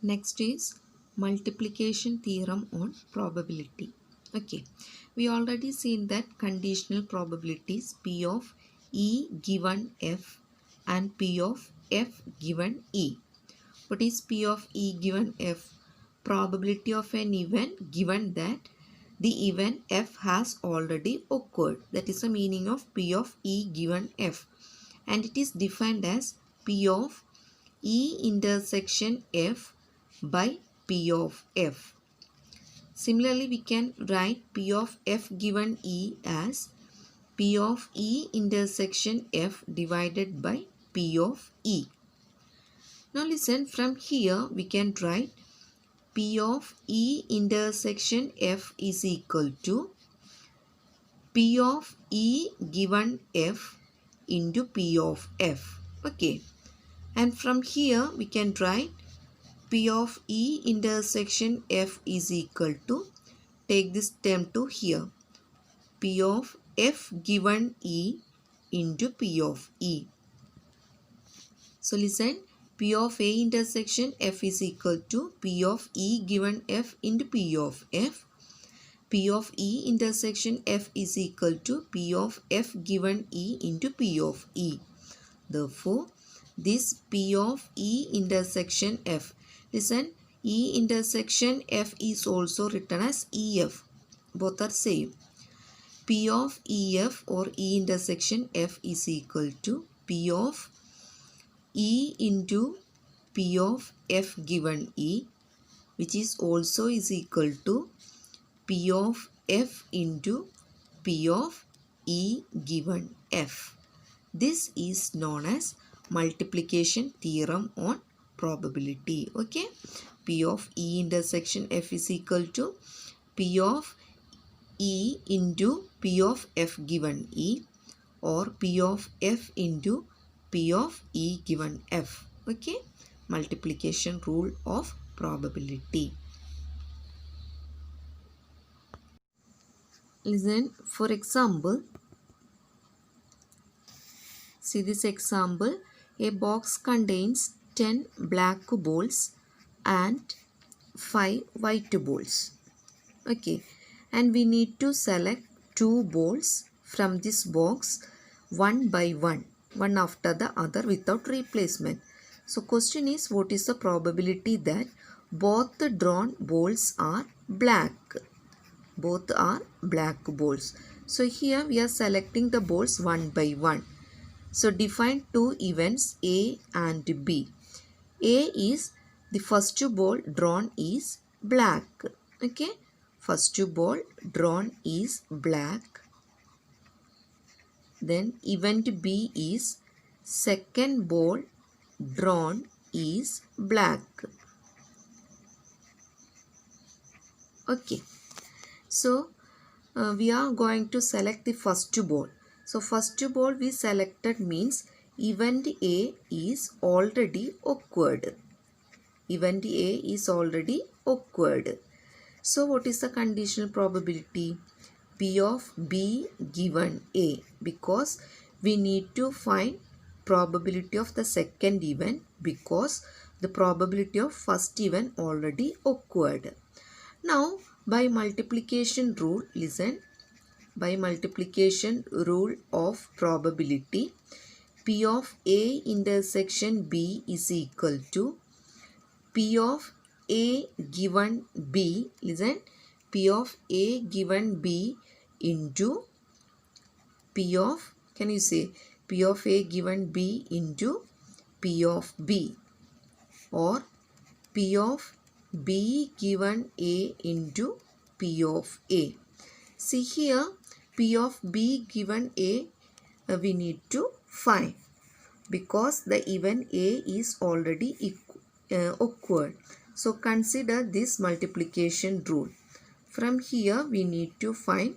Next is multiplication theorem on probability. Okay, we already seen that conditional probabilities P of E given F and P of F given E. What is P of E given F? Probability of an event given that the event F has already occurred. That is the meaning of P of E given F. And it is defined as P of E intersection F by P of F. Similarly, we can write P of F given E as P of E intersection F divided by P of E. Now listen, from here we can write P of E intersection F is equal to P of E given F into P of F. Okay. And from here we can write P of E intersection F is equal to, take this term to here, P of F given E into P of E. So listen, P of A intersection F is equal to P of E given F into P of F. P of E intersection F is equal to P of F given E into P of E. Therefore, this P of E intersection F, listen, E intersection F is also written as EF. Both are same. P of EF or E intersection F is equal to P of E into P of F given E, which is also is equal to P of F into P of E given F. This is known as multiplication theorem on probability. Okay, P of E intersection F is equal to P of E into P of F given E, or P of F into P of E given F. Okay, multiplication rule of probability. Listen, for example, see this example. A box contains 10 black balls and 5 white balls. Okay, and we need to select 2 balls from this box one by one after the other without replacement. So question is, what is the probability that both the drawn balls are black? Both are black balls. So here we are selecting the balls one by one. So define two events A and B. A is the first ball drawn is black. Okay. First ball drawn is black. Then event B is second ball drawn is black. Okay. So we are going to select the first ball. So first ball we selected means event A is already occurred. Event A is already occurred. So what is the conditional probability? P of B given A, because we need to find probability of the second event because the probability of first event already occurred. Now by multiplication rule, listen, by multiplication rule of probability, P of A intersection B is equal to P of A given B, listen, P of A given B into P of, can you say, P of A given B into P of B, or P of B given A into P of A. See here, P of B given A we need to find because the event A is already occurred. So consider this multiplication rule. From here we need to find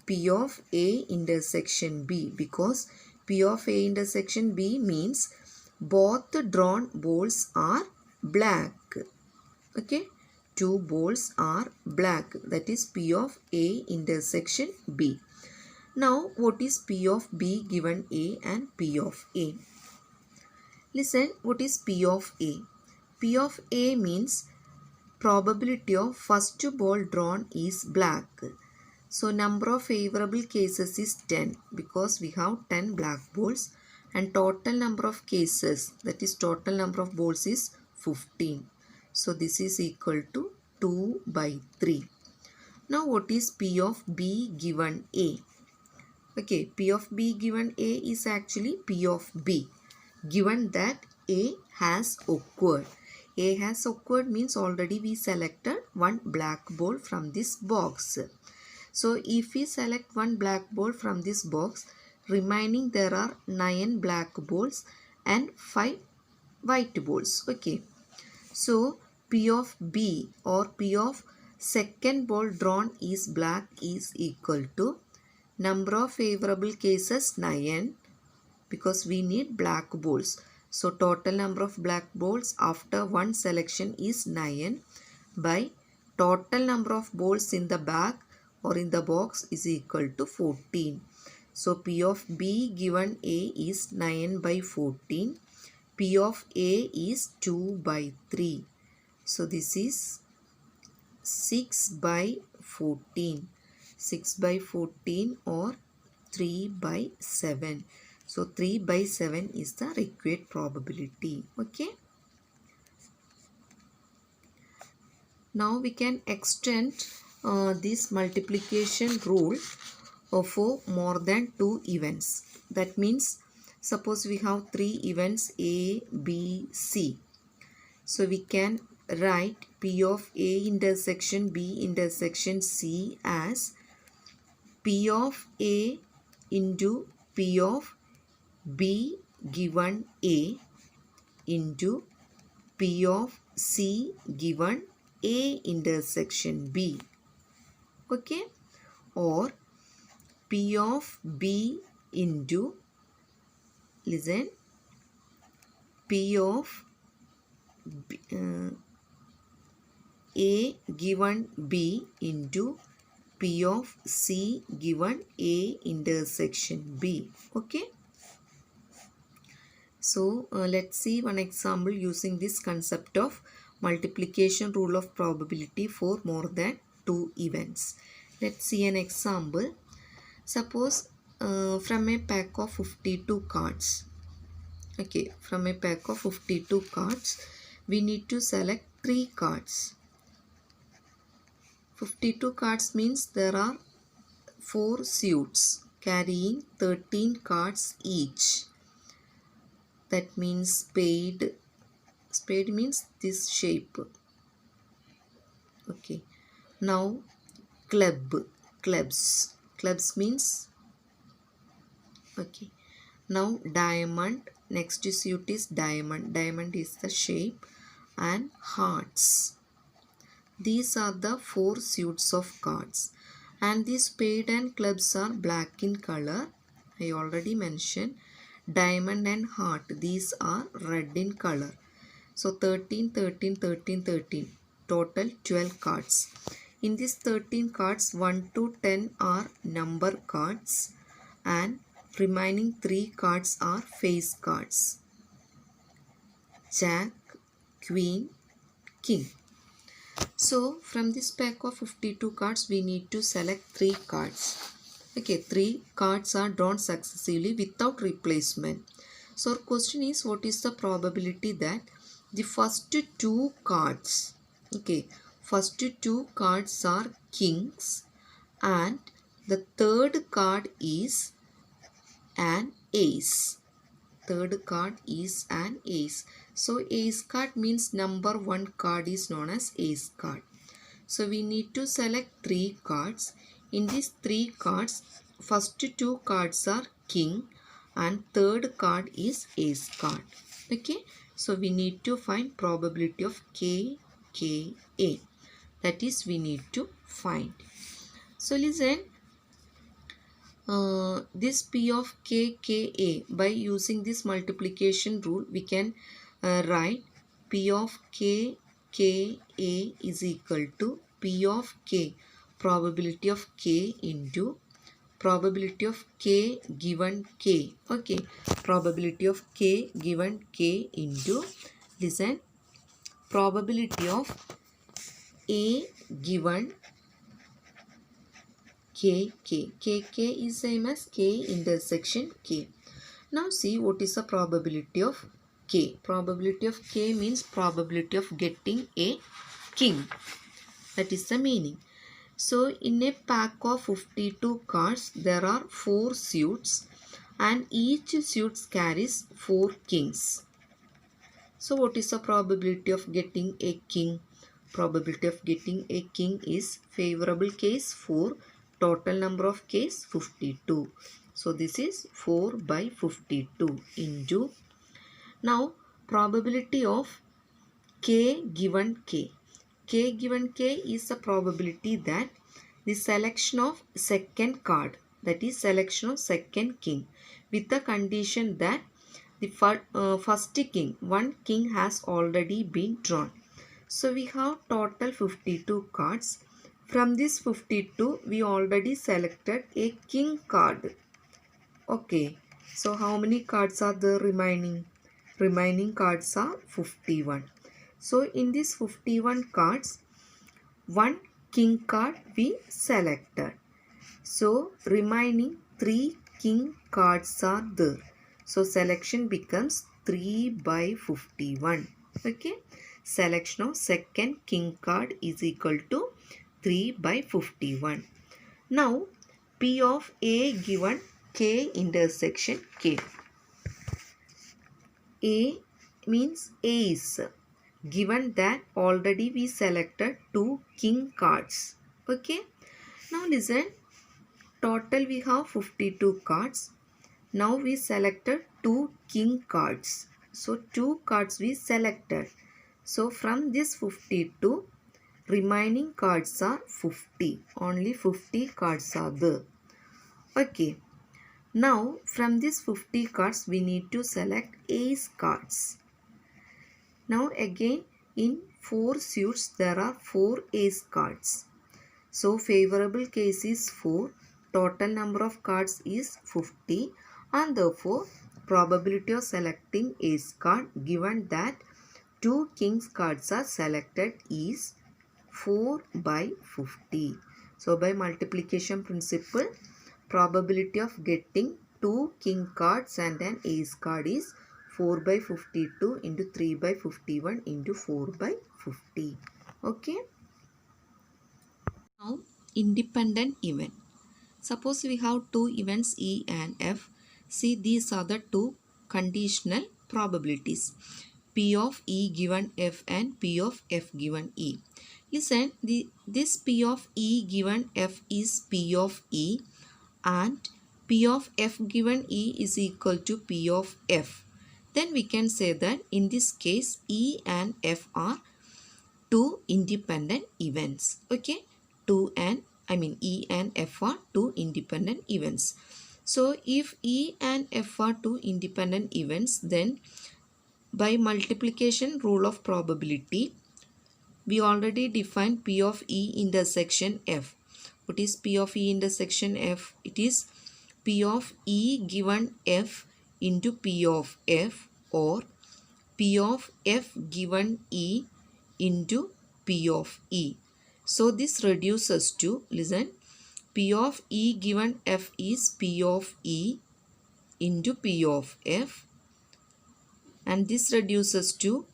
P of A intersection B, because P of A intersection B means both the drawn balls are black. Okay, two balls are black, that is P of A intersection B. Now what is P of B given A and P of A? Listen, what is P of A? P of A means probability of first ball drawn is black. So number of favorable cases is 10 because we have 10 black balls, and total number of cases, that is total number of balls, is 15. So this is equal to 2 by 3. Now what is P of B given A? Okay, P of B given A is actually P of B given that A has occurred. A has occurred means already we selected one black ball from this box. So if we select one black ball from this box, remaining there are 9 black balls and 5 white balls. Okay. So P of B or P of second ball drawn is black is equal to number of favorable cases 9 because we need black balls. So total number of black balls after one selection is 9 by total number of balls in the bag or in the box is equal to 14. So P of B given A is 9 by 14. P of A is 2 by 3. So this is 6 by 14. 6 by 14 or 3 by 7. So 3 by 7 is the required probability. Okay. Now we can extend this multiplication rule for more than 2 events. That means suppose we have 3 events A, B, C. So we can write P of A intersection B intersection C as P of A into P of B given A into P of C given A intersection B. Okay. Or P of B into, listen, P of B, A given B into P of C given A intersection B. Okay. So let's see one example using this concept of multiplication rule of probability for more than 2 events. Let's see an example. Suppose from a pack of 52 cards. Okay, from a pack of 52 cards, we need to select 3 cards. 52 cards means there are 4 suits carrying 13 cards each. That means spade. Spade means this shape. Okay. Now clubs. Clubs means, okay. Now diamond. Next suit is diamond. Diamond is the shape. And hearts. These are the 4 suits of cards. And these spade and clubs are black in color. I already mentioned. Diamond and heart, these are red in color. So 13, 13, 13, 13. Total 12 cards. In these 13 cards, 1 to 10 are number cards and remaining 3 cards are face cards. Jack, Queen, King. So from this pack of 52 cards, we need to select 3 cards. Okay, 3 cards are drawn successively without replacement. So our question is, what is the probability that the first 2 cards, okay, first 2 cards are kings and the third card is an ace. Third card is an ace. So ace card means number 1 card is known as ace card. So we need to select 3 cards. In these 3 cards, first 2 cards are king and third card is ace card. Okay. So we need to find probability of KKA. That is we need to find. So listen. This P of KKA, by using this multiplication rule, we can write P of KKA is equal to P of K, probability of K into probability of K given K. Okay, probability of K given K into, listen, probability of A given K. K is same as K intersection K. Now see what is the probability of K. Probability of K means probability of getting a king. That is the meaning. So in a pack of 52 cards, there are 4 suits and each suit carries 4 kings. So what is the probability of getting a king? Probability of getting a king is favorable case 4, total number of case 52. So this is 4 by 52 into. Now probability of K given K. K given K is the probability that the selection of second card, that is selection of second king, with the condition that the first king, one king has already been drawn. So we have total 52 cards. From this 52 we already selected a king card. Okay, so how many cards are there remaining? Remaining cards are 51. So in these 51 cards, one king card we selected. So remaining 3 king cards are there. So selection becomes 3 by 51. Okay. Selection of second king card is equal to 3 by 51. Now P of A given K intersection K. A means ace. Given that already we selected 2 king cards. Okay. Now listen. Total we have 52 cards. Now we selected 2 king cards. So 2 cards we selected. So from this 52, remaining cards are 50. Only 50 cards are there. Okay. Now from this 50 cards we need to select ace cards. Now again in 4 suits there are 4 ace cards. So favorable case is 4. Total number of cards is 50 and therefore probability of selecting ace card given that 2 kings cards are selected is 4 by 50. So by multiplication principle, probability of getting 2 king cards and an ace card is 4 by 52 into 3 by 51 into 4 by 50. Okay. Now independent event. Suppose we have two events E and F. See, these are the two conditional probabilities. P of E given F and P of F given E. Listen, this P of E given F is P of E and P of F given E is equal to P of F. Then we can say that in this case E and F are two independent events. Okay, E and F are two independent events. So if E and F are two independent events, then by multiplication rule of probability, we already defined P of E intersection F. What is P of E intersection F? It is P of E given F into P of F, or P of F given E into P of E. So this reduces to, listen, P of E given F is P of E into P of F, and this reduces to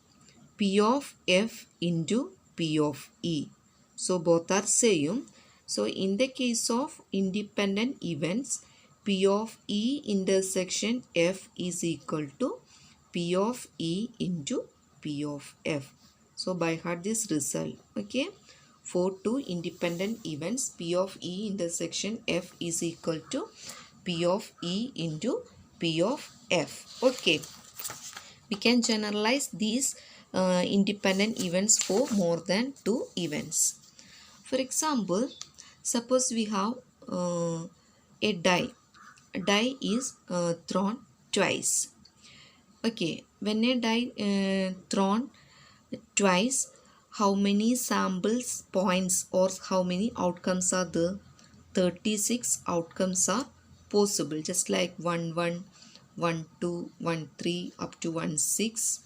P of F into P of E. So both are same. So in the case of independent events, P of E intersection F is equal to P of E into P of F. So by heart this result. Okay. For two independent events, P of E intersection F is equal to P of E into P of F. Okay. We can generalize these independent events for more than two events. For example, suppose we have a die. A die is thrown twice. Okay, when a die thrown twice, how many samples points or how many outcomes are there? 36 outcomes are possible, just like 1 1, 1 2, 1 3 up to 1 6,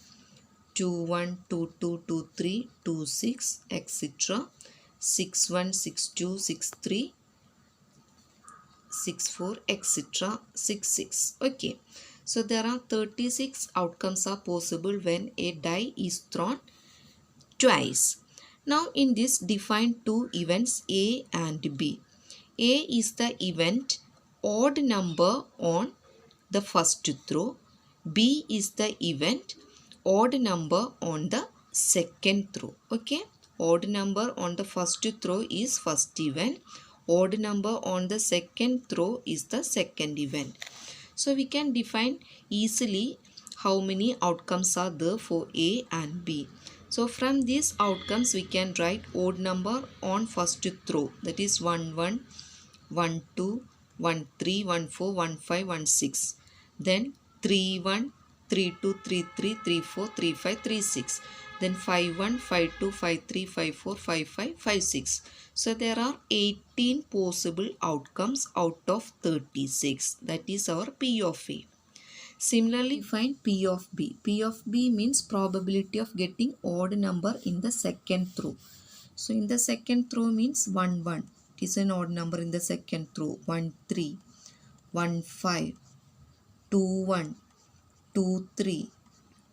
21, 22, 23, 26, etc. 61, 62, 63, 64, etc. 66. Okay. So there are 36 outcomes are possible when a die is thrown twice. Now in this define two events A and B. A is the event odd number on the first throw. B is the event odd number on the second throw. Okay. Odd number on the first throw is first event. Odd number on the second throw is the second event. So we can define easily how many outcomes are there for A and B. So from these outcomes we can write odd number on first throw, that is 1 1, 1 2, 1 3, 1 4, 1 5, 1 6. Then 3 1, 3 2, 3 3, 3 4, 3 5, 3 6. Then 5 1, 5 2, 5 3, 5 4, 5 5, 5 6. So there are 18 possible outcomes out of 36. That is our P of A. Similarly, find P of B. P of B means probability of getting odd number in the second throw. So in the second throw means 1 1. It is an odd number in the second throw. 1 3, 1 5, 2 1, 2 3,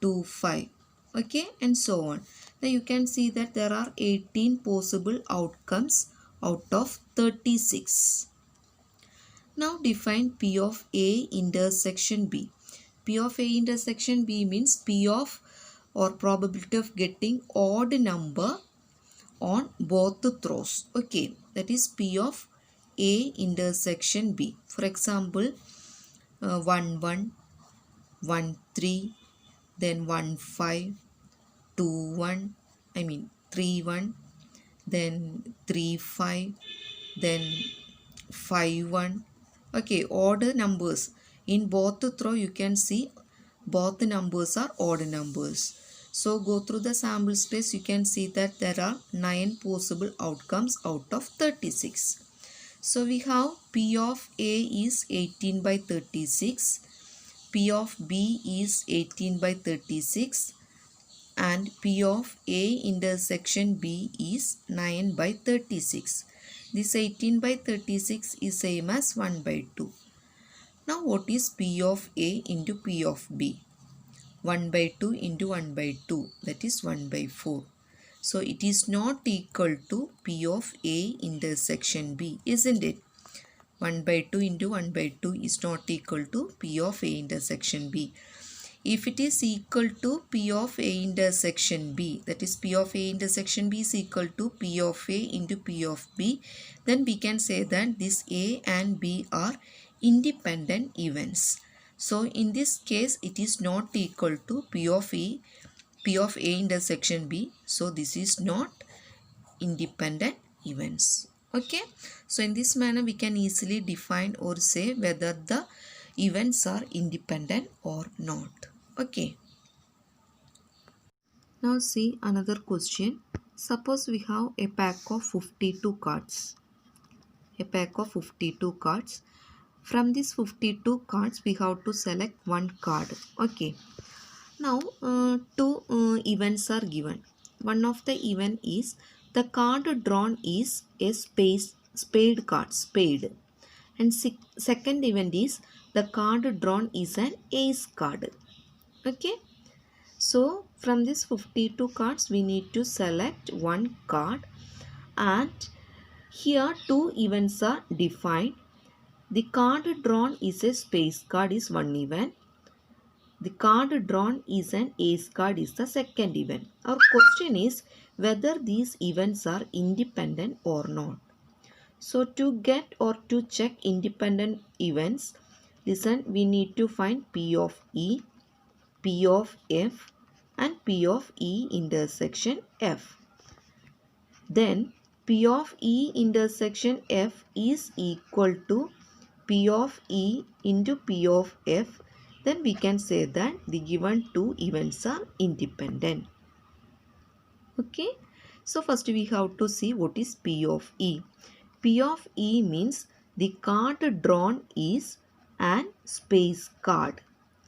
2 5. Okay, and so on. Now you can see that there are 18 possible outcomes out of 36. Now define P of A intersection B. P of A intersection B means P of or probability of getting odd number on both the throws. Okay, that is P of A intersection B. For example, 1 1, 1 3, then 1 5, 2 1, 3 1, then 3 5, then 5 1. Okay, odd numbers. In both the throw you can see both the numbers are odd numbers. So go through the sample space, you can see that there are 9 possible outcomes out of 36. So we have P of A is 18 by 36, P of B is 18 by 36, and P of A intersection B is 9 by 36. This 18 by 36 is same as 1 by 2. Now what is P of A into P of B? 1 by 2 into 1 by 2, that is 1 by 4. So it is not equal to P of A intersection B, isn't it? 1 by 2 into 1 by 2 is not equal to P of A intersection B. If it is equal to P of A intersection B, that is P of A intersection B is equal to P of A into P of B, then we can say that this A and B are independent events. So in this case it is not equal to P of A intersection B. So this is not independent events. Okay. So in this manner we can easily define or say whether the events are independent or not. Okay. Now see another question. Suppose we have a pack of 52 cards. A pack of 52 cards. From these 52 cards we have to select one card. Okay. Now two events are given. One of the event is the card drawn is a spade card, spade. And second event is the card drawn is an ace card. Okay. So from these 52 cards we need to select one card, and here two events are defined. The card drawn is a space card is one event. The card drawn is an ace card is the second event. Our question is whether these events are independent or not. So to get or to check independent events, listen, we need to find P of E, P of F and P of E intersection F. Then P of E intersection F is equal to P of E into P of F. Then we can say that the given two events are independent. Okay. So first we have to see what is P of E. P of E means the card drawn is an space card.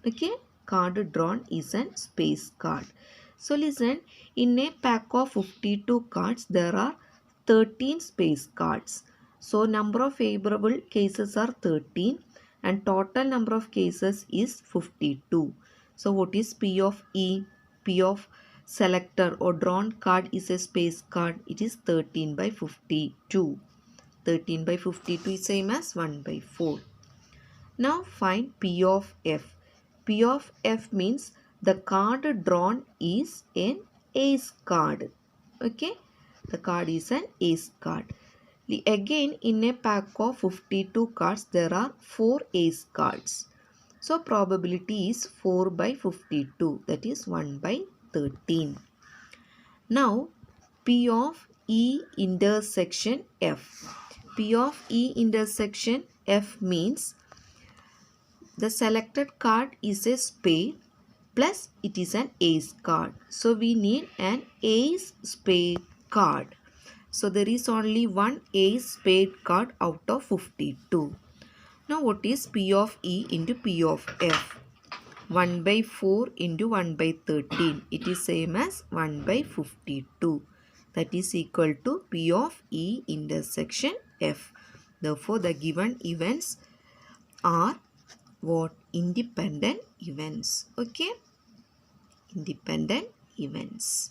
Okay. Card drawn is an space card. So listen, in a pack of 52 cards, there are 13 space cards. So number of favorable cases are 13 and total number of cases is 52. So what is P of E? P of selector or drawn card is a space card. It is 13 by 52. 13 by 52 is same as 1 by 4. Now find P of F. P of F means the card drawn is an ace card. Okay, the card is an ace card. Again, in a pack of 52 cards, there are 4 ace cards. So probability is 4 by 52, that is 1 by 13. Now P of E intersection F. P of E intersection F means the selected card is a spade plus it is an ace card. So we need an ace spade card. So there is only one ace spade card out of 52. Now what is P of E into P of F? 1 by 4 into 1 by 13. It is same as 1 by 52. That is equal to P of E intersection F. Therefore the given events are what? Independent events. Okay, independent events.